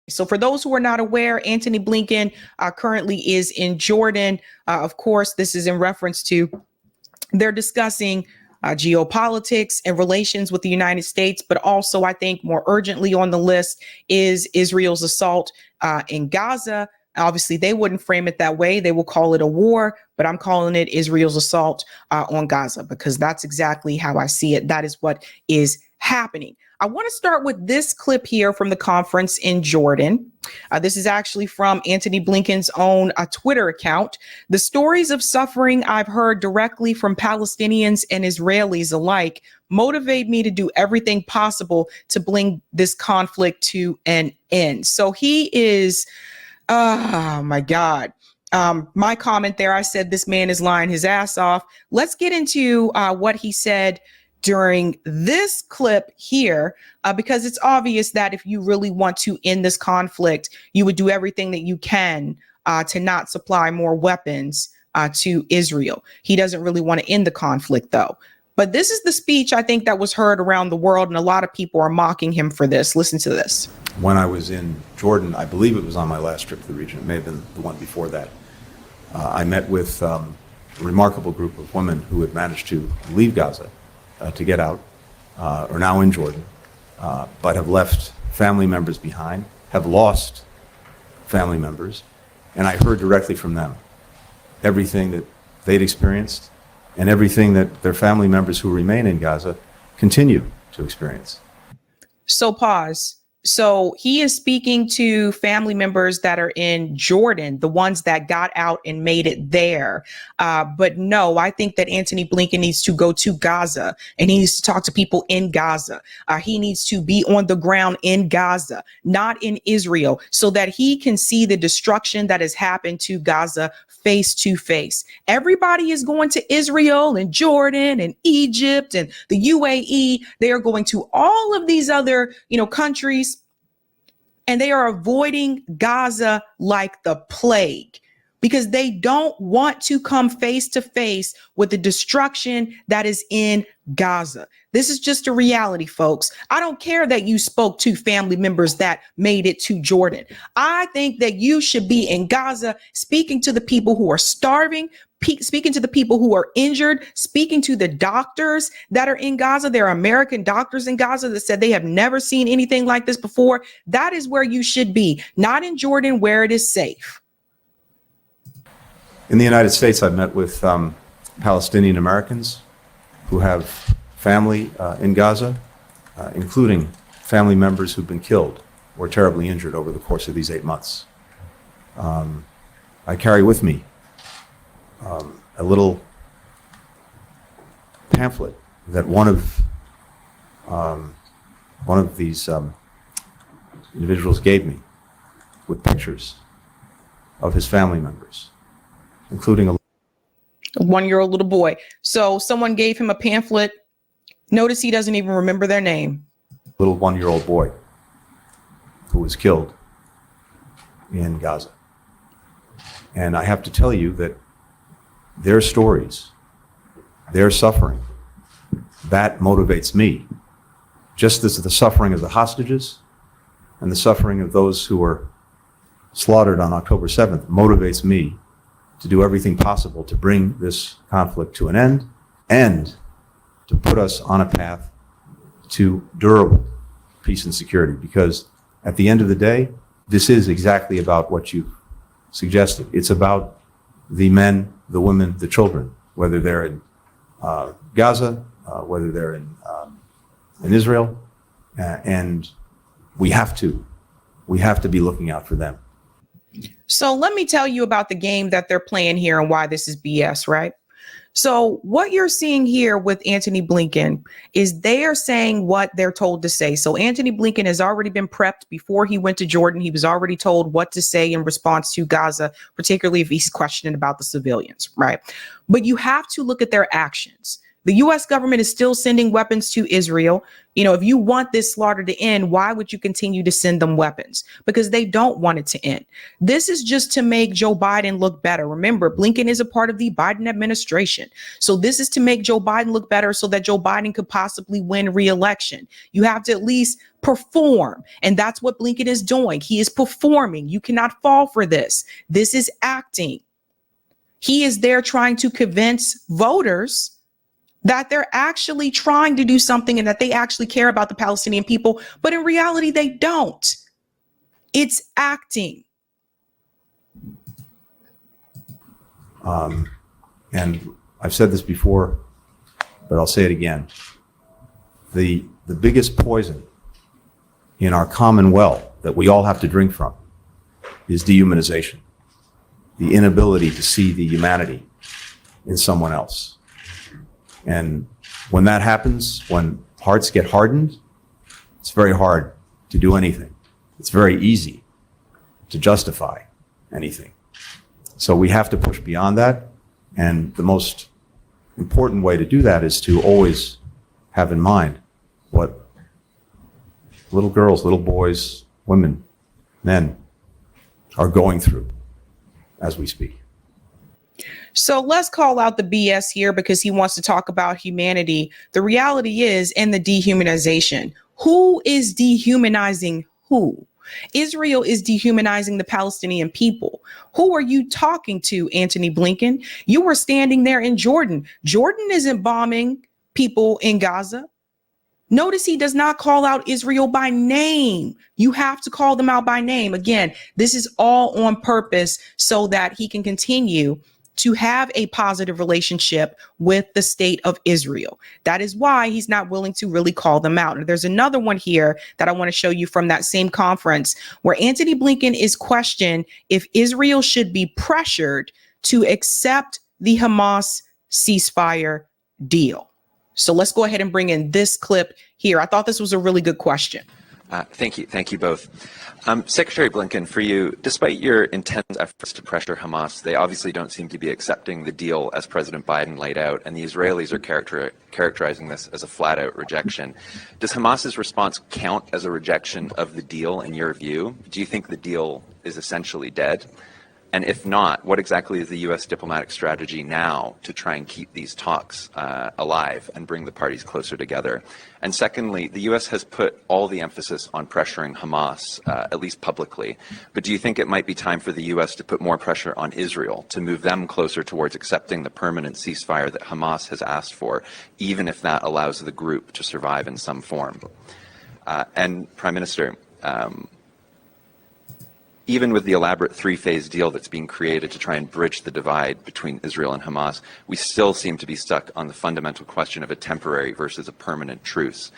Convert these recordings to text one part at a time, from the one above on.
So for those who are not aware, Antony Blinken currently is in Jordan. Of course, this is in reference to they're discussing geopolitics and relations with the United States, but also I think more urgently on the list is Israel's assault in Gaza. Obviously, they wouldn't frame it that way. They will call it a war, but I'm calling it Israel's assault on Gaza because that's exactly how I see it. That is what is happening. I want to start with this clip here from the conference in Jordan. This is actually from Antony Blinken's own Twitter account. The stories of suffering I've heard directly from Palestinians and Israelis alike motivate me to do everything possible to bring this conflict to an end. So he is, oh my God. My comment there, I said, this man is lying his ass off. Let's get into what he said during this clip here, because it's obvious that if you really want to end this conflict, you would do everything that you can to not supply more weapons to Israel. He doesn't really want to end the conflict, though. But this is the speech, I think, that was heard around the world, and a lot of people are mocking him for this. Listen to this. When I was in Jordan, I believe it was on my last trip to the region. It may have been the one before that. I met with a remarkable group of women who had managed to leave Gaza to get out, are now in Jordan, but have left family members behind, have lost family members, and I heard directly from them everything that they'd experienced and everything that their family members who remain in Gaza continue to experience. So pause. So he is speaking to family members that are in Jordan, the ones that got out and made it there. But no, I think that Antony Blinken needs to go to Gaza and he needs to talk to people in Gaza. He needs to be on the ground in Gaza, not in Israel, so that he can see the destruction that has happened to Gaza face to face. Everybody is going to Israel and Jordan and Egypt and the UAE. They are going to all of these other, countries, and they are avoiding Gaza like the plague because they don't want to come face to face with the destruction that is in Gaza. This is just a reality, folks. I don't care that you spoke to family members that made it to Jordan. I think that you should be in Gaza speaking to the people who are starving, speaking to the people who are injured, speaking to the doctors that are in Gaza. There are American doctors in Gaza that said they have never seen anything like this before. That is where you should be, not in Jordan where it is safe. In the United States, I've met with Palestinian Americans who have family in Gaza, including family members who've been killed or terribly injured over the course of these 8 months. I carry with me a little pamphlet that one of these individuals gave me with pictures of his family members, including a 1-year-old little boy. So someone gave him a pamphlet. Notice he doesn't even remember their name. Little 1-year-old boy who was killed in Gaza. And I have to tell you that their stories, their suffering, that motivates me, just as the suffering of the hostages and the suffering of those who were slaughtered on October 7th motivates me to do everything possible to bring this conflict to an end and to put us on a path to durable peace and security. Because at the end of the day, this is exactly about what you suggested. It's about the men, the women, the children, whether they're in Gaza, whether they're in Israel, and we have to be looking out for them. So let me tell you about the game that they're playing here and why this is BS, right? So what you're seeing here with Antony Blinken is they are saying what they're told to say. So Antony Blinken has already been prepped before he went to Jordan. He was already told what to say in response to Gaza, particularly if he's questioning about the civilians, right? But you have to look at their actions. The US government is still sending weapons to Israel. You know, if you want this slaughter to end, why would you continue to send them weapons? Because they don't want it to end. This is just to make Joe Biden look better. Remember, Blinken is a part of the Biden administration. So this is to make Joe Biden look better so that Joe Biden could possibly win re-election. You have to at least perform. And that's what Blinken is doing. He is performing. You cannot fall for this. This is acting. He is there trying to convince voters that they're actually trying to do something and that they actually care about the Palestinian people. But in reality, they don't. It's acting. And I've said this before, but I'll say it again. The biggest poison in our common well that we all have to drink from is dehumanization, the inability to see the humanity in someone else. And when that happens, when hearts get hardened, it's very hard to do anything. It's very easy to justify anything. So we have to push beyond that. And the most important way to do that is to always have in mind what little girls, little boys, women, men are going through as we speak. So let's call out the BS here because he wants to talk about humanity. The reality is in the dehumanization. Who is dehumanizing who? Israel is dehumanizing the Palestinian people. Who are you talking to, Antony Blinken? You were standing there in Jordan. Jordan isn't bombing people in Gaza. Notice he does not call out Israel by name. You have to call them out by name. Again, this is all on purpose so that he can continue to have a positive relationship with the state of Israel. That is why he's not willing to really call them out. And there's another one here that I want to show you from that same conference where Antony Blinken is questioned if Israel should be pressured to accept the Hamas ceasefire deal. So let's go ahead and bring in this clip here. I thought this was a really good question. Thank you. Thank you both. Secretary Blinken, for you, despite your intense efforts to pressure Hamas, they obviously don't seem to be accepting the deal as President Biden laid out, and the Israelis are characterizing this as a flat-out rejection. Does Hamas's response count as a rejection of the deal in your view? Do you think the deal is essentially dead? And if not, what exactly is the U.S. diplomatic strategy now to try and keep these talks alive and bring the parties closer together? And secondly, the U.S. has put all the emphasis on pressuring Hamas, at least publicly. But do you think it might be time for the U.S. to put more pressure on Israel to move them closer towards accepting the permanent ceasefire that Hamas has asked for, even if that allows the group to survive in some form? And Prime Minister, even with the elaborate three-phase deal that's being created to try and bridge the divide between Israel and Hamas, we still seem to be stuck on the fundamental question of a temporary versus a permanent truce,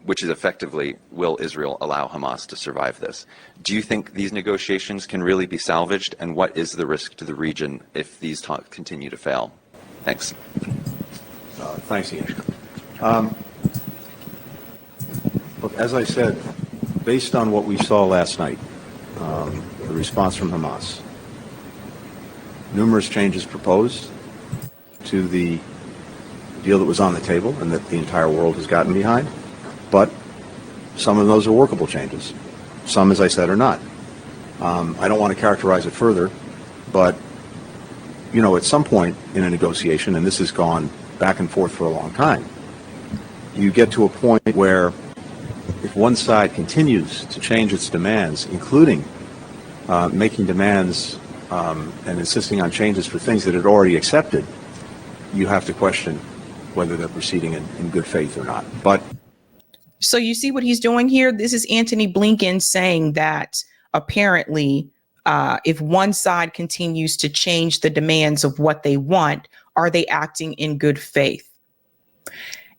which is effectively, will Israel allow Hamas to survive this? Do you think these negotiations can really be salvaged, and what is the risk to the region if these talks continue to fail? Thanks. Thanks, Ian. Look, as I said, based on what we saw last night, the response from Hamas, numerous changes proposed to the deal that was on the table and that the entire world has gotten behind, but some of those are workable changes. Some, as I said, are not. I don't want to characterize it further, but, you know, at some point in a negotiation, and this has gone back and forth for a long time, you get to a point where if one side continues to change its demands, including making demands and insisting on changes for things that it already accepted, you have to question whether they're proceeding in good faith or not. But so you see what he's doing here? This is Antony Blinken saying that apparently if one side continues to change the demands of what they want, are they acting in good faith?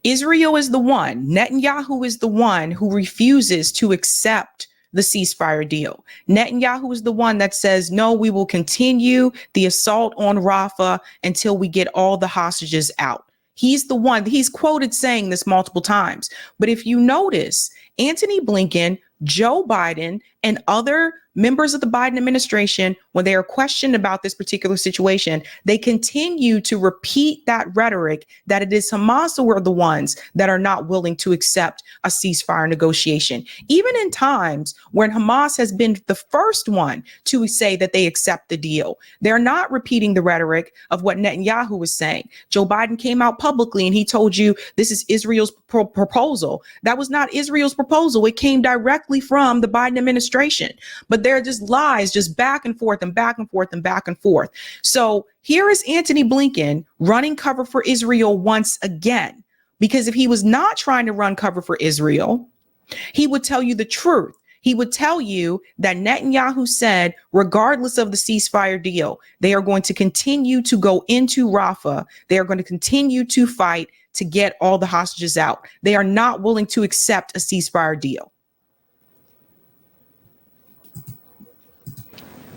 Israel is the one, Netanyahu is the one who refuses to accept the ceasefire deal. Netanyahu is the one that says, no, we will continue the assault on Rafah until we get all the hostages out. He's the one, he's quoted saying this multiple times. But if you notice, Antony Blinken, Joe Biden, and other members of the Biden administration, when they are questioned about this particular situation, they continue to repeat that rhetoric that it is Hamas who are the ones that are not willing to accept a ceasefire negotiation. Even in times when Hamas has been the first one to say that they accept the deal, they're not repeating the rhetoric of what Netanyahu was saying. Joe Biden came out publicly and he told you this is Israel's proposal. That was not Israel's proposal. It came directly from the Biden administration. But there are just lies, just back and forth and back and forth and back and forth. So here is Antony Blinken running cover for Israel once again, because if he was not trying to run cover for Israel, he would tell you the truth. He would tell you that Netanyahu said, regardless of the ceasefire deal, they are going to continue to go into Rafah. They are going to continue to fight to get all the hostages out. They are not willing to accept a ceasefire deal.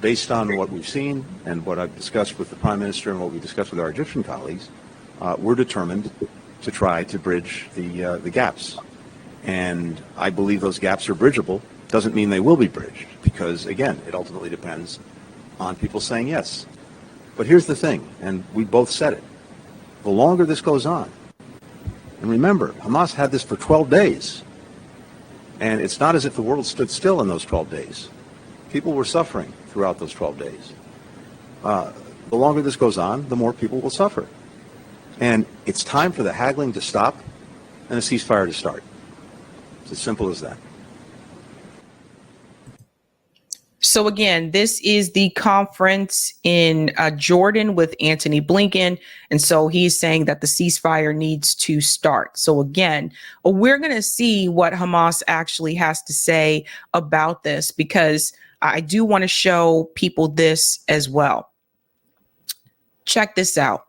Based on what we've seen and what I've discussed with the Prime Minister and what we discussed with our Egyptian colleagues, we're determined to try to bridge the gaps. And I believe those gaps are bridgeable. Doesn't mean they will be bridged, because, again, it ultimately depends on people saying yes. But here's the thing, and we both said it. The longer this goes on, and remember, Hamas had this for 12 days, and it's not as if the world stood still in those 12 days. People were suffering throughout those 12 days. The longer this goes on, the more people will suffer. And it's time for the haggling to stop and a ceasefire to start. It's as simple as that. So again, this is the conference in Jordan with Antony Blinken. And so he's saying that the ceasefire needs to start. So again, we're going to see what Hamas actually has to say about this, because I do want to show people this as well. Check this out.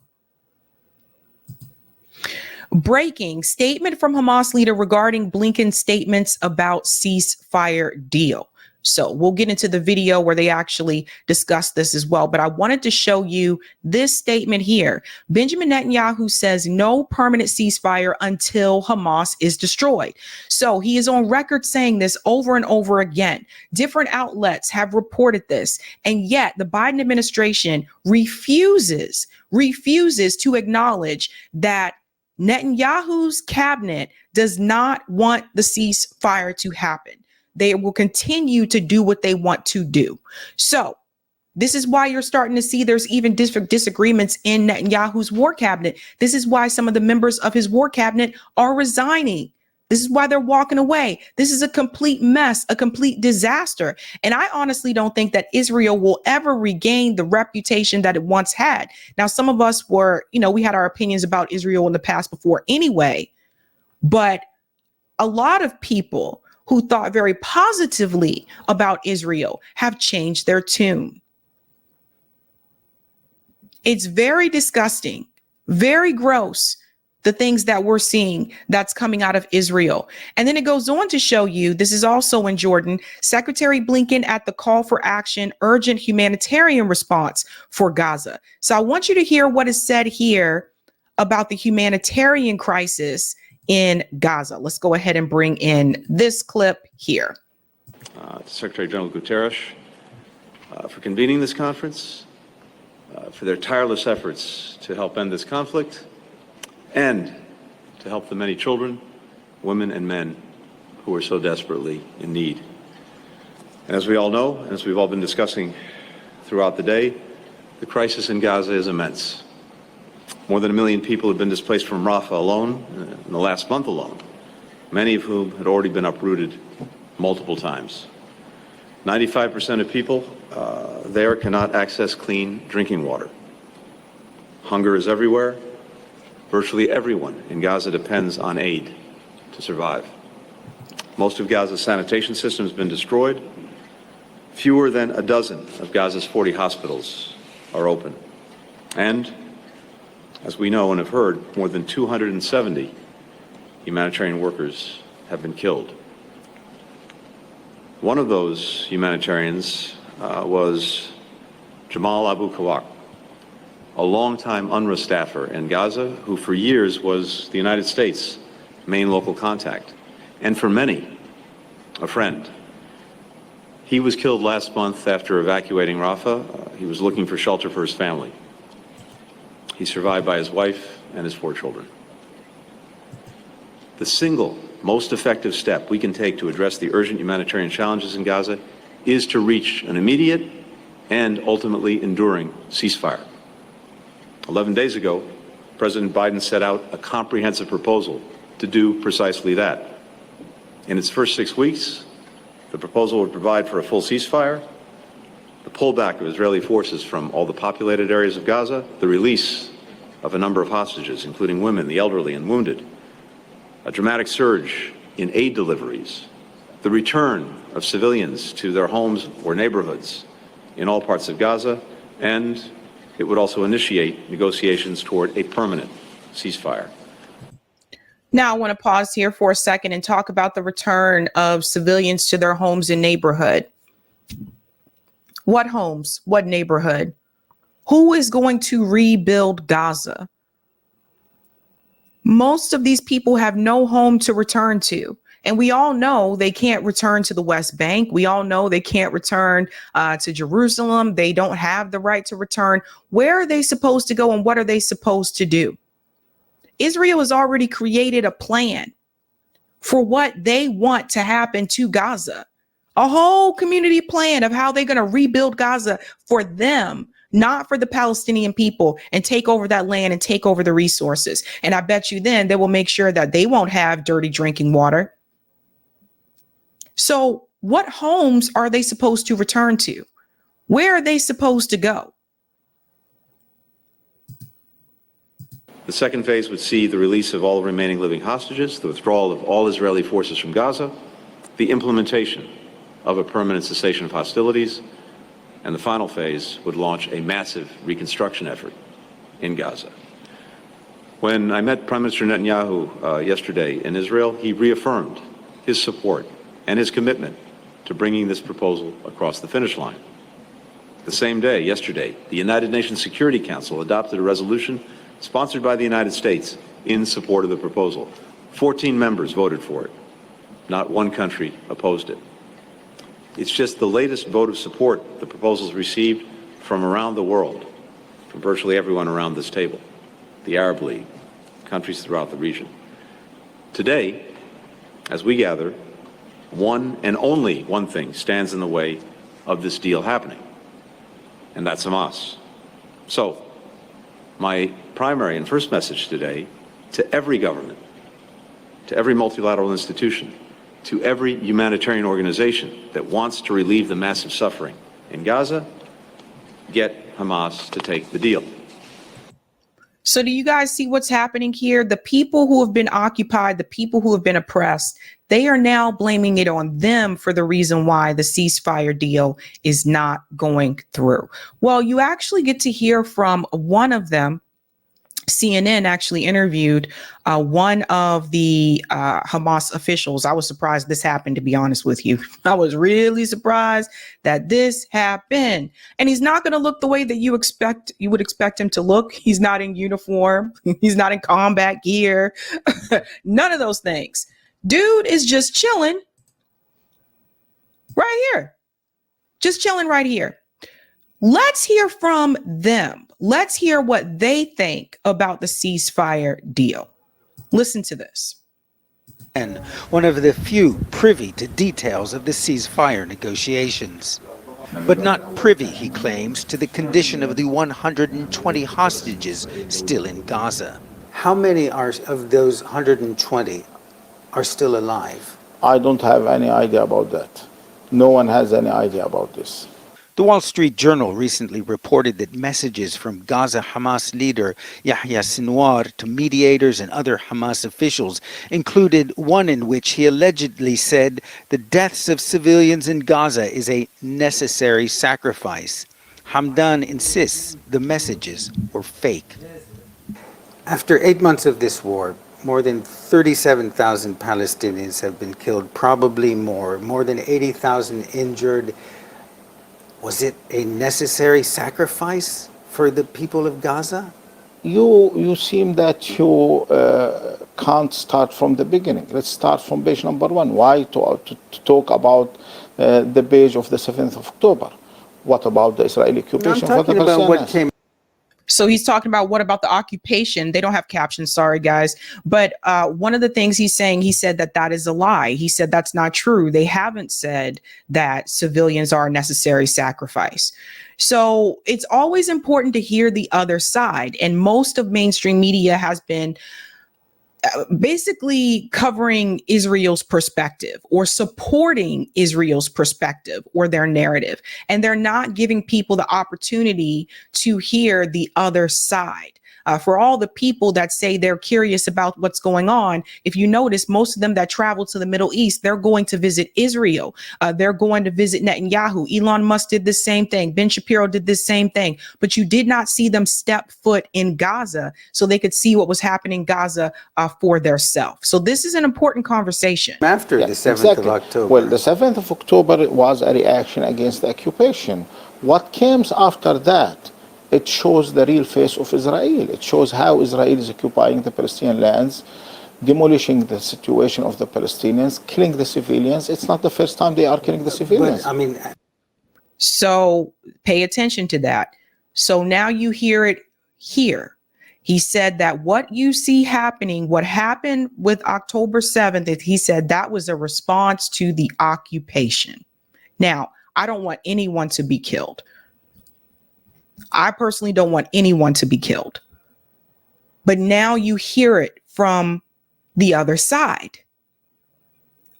Breaking statement from Hamas leader regarding Blinken's statements about ceasefire deal. So we'll get into the video where they actually discuss this as well. But I wanted to show you this statement here. Benjamin Netanyahu says no permanent ceasefire until Hamas is destroyed. So he is on record saying this over and over again. Different outlets have reported this. And yet the Biden administration refuses to acknowledge that Netanyahu's cabinet does not want the ceasefire to happen. They will continue to do what they want to do. So this is why you're starting to see there's even disagreements in Netanyahu's war cabinet. This is why some of the members of his war cabinet are resigning. This is why they're walking away. This is a complete mess, a complete disaster. And I honestly don't think that Israel will ever regain the reputation that it once had. Now, some of us were, we had our opinions about Israel in the past before anyway, but a lot of people who thought very positively about Israel have changed their tune. It's very disgusting, very gross, the things that we're seeing that's coming out of Israel. And then it goes on to show you, this is also in Jordan, Secretary Blinken at the call for action, urgent humanitarian response for Gaza. So I want you to hear what is said here about the humanitarian crisis in Gaza. Let's go ahead and bring in this clip here. Secretary General Guterres, for convening this conference, for their tireless efforts to help end this conflict, and to help the many children, women, and men who are so desperately in need. And as we all know, and as we've all been discussing throughout the day, the crisis in Gaza is immense. More than 1 million people have been displaced from Rafah alone in the last month alone, many of whom had already been uprooted multiple times. 95% of people there cannot access clean drinking water. Hunger is everywhere. Virtually everyone in Gaza depends on aid to survive. Most of Gaza's sanitation system has been destroyed. Fewer than a dozen of Gaza's 40 hospitals are open. And as we know and have heard, more than 270 humanitarian workers have been killed. One of those humanitarians was Jamal Abu Kawak, a longtime UNRWA staffer in Gaza who for years was the United States' main local contact, and for many, a friend. He was killed last month after evacuating Rafah. He was looking for shelter for his family. He's survived by his wife and his 4 children. The single most effective step we can take to address the urgent humanitarian challenges in Gaza is to reach an immediate and ultimately enduring ceasefire. 11 days ago, President Biden set out a comprehensive proposal to do precisely that. In its first 6 weeks, the proposal would provide for a full ceasefire, the pullback of Israeli forces from all the populated areas of Gaza, the release of a number of hostages, including women, the elderly, and wounded, a dramatic surge in aid deliveries, the return of civilians to their homes or neighborhoods in all parts of Gaza, and it would also initiate negotiations toward a permanent ceasefire. Now, I want to pause here for a second and talk about the return of civilians to their homes and neighborhood. What homes? What neighborhood? Who is going to rebuild Gaza? Most of these people have no home to return to. And we all know they can't return to the West Bank. We all know they can't return to Jerusalem. They don't have the right to return. Where are they supposed to go and what are they supposed to do? Israel has already created a plan for what they want to happen to Gaza, a whole community plan of how they're going to rebuild Gaza for them, not for the Palestinian people, and take over that land and take over the resources. And I bet you then they will make sure that they won't have dirty drinking water. So what homes are they supposed to return to? Where are they supposed to go? The second phase would see the release of all remaining living hostages, the withdrawal of all Israeli forces from Gaza, the implementation of a permanent cessation of hostilities, and the final phase would launch a massive reconstruction effort in Gaza. When I met Prime Minister Netanyahu yesterday in Israel, he reaffirmed his support and his commitment to bringing this proposal across the finish line. The same day, yesterday, the United Nations Security Council adopted a resolution sponsored by the United States in support of the proposal. 14 members voted for it. Not one country opposed it. It's just the latest vote of support the proposal's received from around the world, from virtually everyone around this table, the Arab League, countries throughout the region. Today, as we gather, one and only one thing stands in the way of this deal happening, and that's Hamas. So, my primary and first message today to every government, to every multilateral institution, to every humanitarian organization that wants to relieve the massive suffering in Gaza, get Hamas to take the deal. So do you guys see what's happening here? The people who have been occupied, the people who have been oppressed, they are now blaming it on them for the reason why the ceasefire deal is not going through. Well, you actually get to hear from one of them. CNN actually interviewed one of the Hamas officials. I was surprised this happened, to be honest with you. I was really surprised that this happened. And he's not going to look the way that you would expect him to look. He's not in uniform. He's not in combat gear. None of those things. Dude is just chilling right here. Just chilling right here. Let's hear from them. Let's hear what they think about the ceasefire deal. Listen to this. And one of the few privy to details of the ceasefire negotiations. But not privy, he claims, to the condition of the 120 hostages still in Gaza. How many of those 120 are still alive? I don't have any idea about that. No one has any idea about this. The Wall Street Journal recently reported that messages from Gaza Hamas leader Yahya Sinwar to mediators and other Hamas officials included one in which he allegedly said the deaths of civilians in Gaza is a necessary sacrifice. Hamdan insists the messages were fake. After 8 months of this war, more than 37,000 Palestinians have been killed, probably more than 80,000 injured. Was it a necessary sacrifice for the people of Gaza? you seem that you can't start from the beginning. Let's start from page number 1. Why to talk about the page of the 7th of October? What about the Israeli I'm occupation for the talking about what Palestinians? came So he's talking about what about the occupation? They don't have captions, sorry guys. But one of the things he's saying, he said that that is a lie. He said that's not true. They haven't said that civilians are a necessary sacrifice. So it's always important to hear the other side. And most of mainstream media has been basically covering Israel's perspective or supporting Israel's perspective or their narrative. And they're not giving people the opportunity to hear the other side. For all the people that say they're curious about what's going on, if you notice, most of them that travel to the Middle East, they're going to visit Israel. They're going to visit Netanyahu. Elon Musk did the same thing. Ben Shapiro did the same thing. But you did not see them step foot in Gaza so they could see what was happening in Gaza for themselves. So this is an important conversation. after the 7th of October. Well, the 7th of October was a reaction against the occupation. What comes after that? It shows the real face of Israel. It shows how Israel is occupying the Palestinian lands, demolishing the situation of the Palestinians, killing the civilians. It's not the first time they are killing the civilians. But, I mean, So pay attention to that. So now you hear it here. He said that what you see happening, what happened with October 7th, he said that was a response to the occupation. Now, I don't want anyone to be killed. I personally don't want anyone to be killed. But now you hear it from the other side.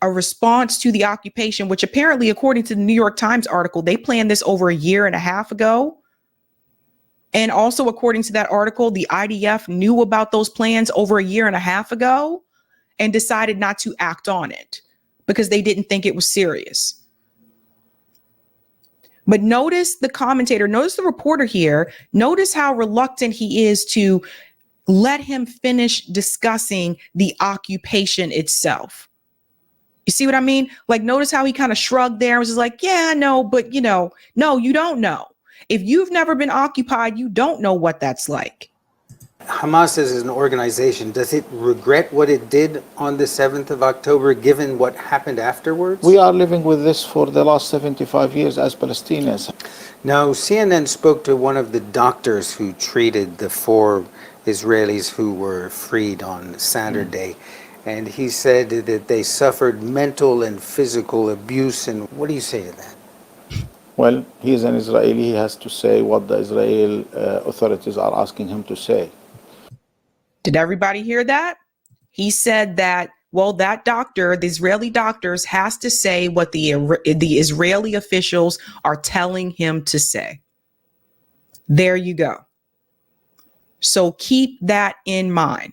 A response to the occupation, which apparently, according to the New York Times article, they planned this over a year and a half ago. And also, according to that article, the IDF knew about those plans over a year and a half ago and decided not to act on it because they didn't think it was serious. But notice the commentator, notice the reporter here, notice how reluctant he is to let him finish discussing the occupation itself. You see what I mean? Like, notice how he kind of shrugged there and was just like, yeah, I know, but no, you don't know. If you've never been occupied, you don't know what that's like. Hamas as an organization, does it regret what it did on the 7th of October, given what happened afterwards? We are living with this for the last 75 years as Palestinians. Now, CNN spoke to one of the doctors who treated the 4 Israelis who were freed on Saturday, and he said that they suffered mental and physical abuse. And what do you say to that? Well, he is an Israeli. He has to say what the Israeli authorities are asking him to say. Did everybody hear that? He said that, well, that doctor, the Israeli doctors, has to say what the Israeli officials are telling him to say. There you go. So keep that in mind.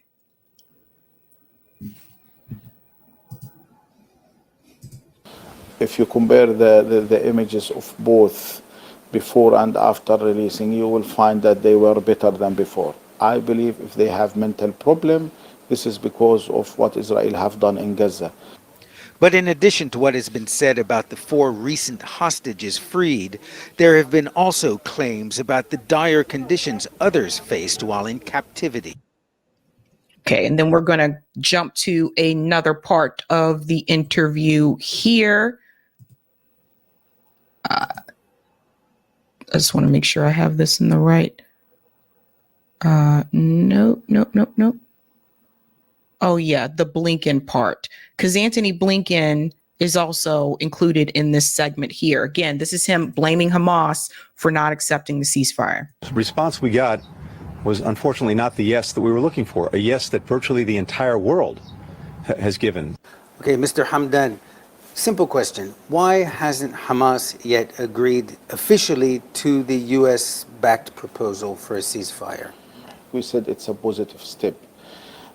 If you compare the images of both before and after releasing, you will find that they were better than before. I believe if they have mental problem, this is because of what Israel have done in Gaza. But in addition to what has been said about the 4 recent hostages freed, there have been also claims about the dire conditions others faced while in captivity. Okay, and then we're going to jump to another part of the interview here. I just want to make sure I have this in the right. Nope. Oh, yeah, the Blinken part, because Anthony Blinken is also included in this segment here. Again, this is him blaming Hamas for not accepting the ceasefire. The response we got was unfortunately not the yes that we were looking for, a yes that virtually the entire world has given. Okay, Mr. Hamdan, simple question. Why hasn't Hamas yet agreed officially to the U.S.-backed proposal for a ceasefire? We said it's a positive step,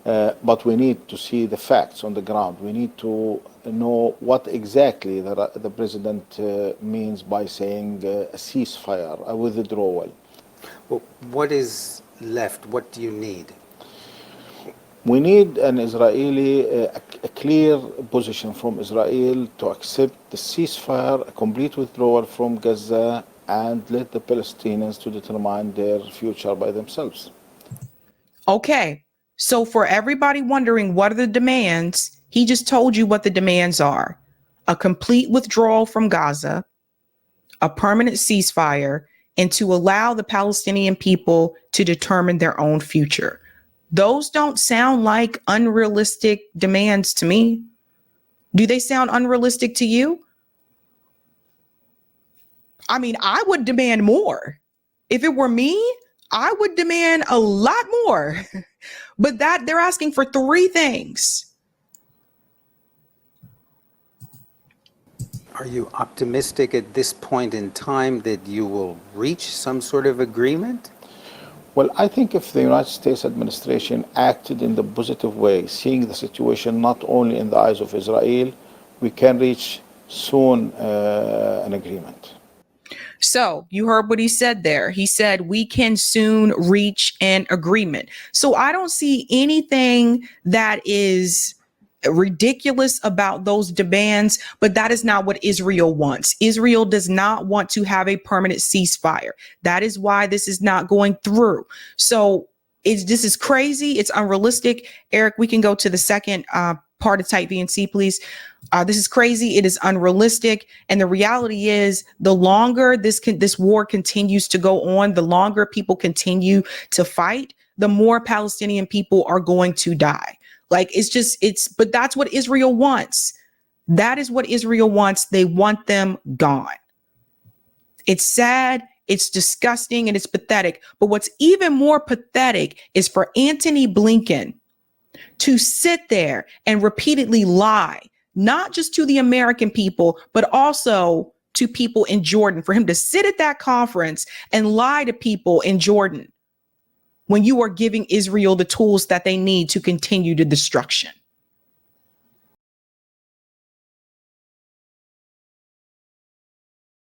but we need to see the facts on the ground. We need to know what exactly the president means by saying a ceasefire, a withdrawal. Well, what is left? What do you need? We need an Israeli, a clear position from Israel to accept the ceasefire, a complete withdrawal from Gaza, and let the Palestinians to determine their future by themselves. Okay, so for everybody wondering what are the demands, he just told you what the demands are: a complete withdrawal from Gaza, a permanent ceasefire, and to allow the Palestinian people to determine their own future. Those don't sound like unrealistic demands to me. Do they sound unrealistic to you? I mean, I would demand more. If it were me, I would demand a lot more. But that they're asking for three things. Are you optimistic at this point in time that you will reach some sort of agreement? Well, I think if the United States administration acted in the positive way, seeing the situation not only in the eyes of Israel, we can reach soon an agreement. So you heard what he said there. He said we can soon reach an agreement. So I don't see anything that is ridiculous about those demands, but that is not what Israel wants. Israel does not want to have a permanent ceasefire. That is why this is not going through. So this is crazy. It's unrealistic. Eric, we can go to the second part of Type VNC, please. This is crazy. It is unrealistic. And the reality is, the longer this war continues to go on, the longer people continue to fight, the more Palestinian people are going to die. Like, but that's what Israel wants. That is what Israel wants. They want them gone. It's sad, it's disgusting, and it's pathetic. But what's even more pathetic is for Antony Blinken to sit there and repeatedly lie, not just to the American people, but also to people in Jordan, for him to sit at that conference and lie to people in Jordan when you are giving Israel the tools that they need to continue the destruction.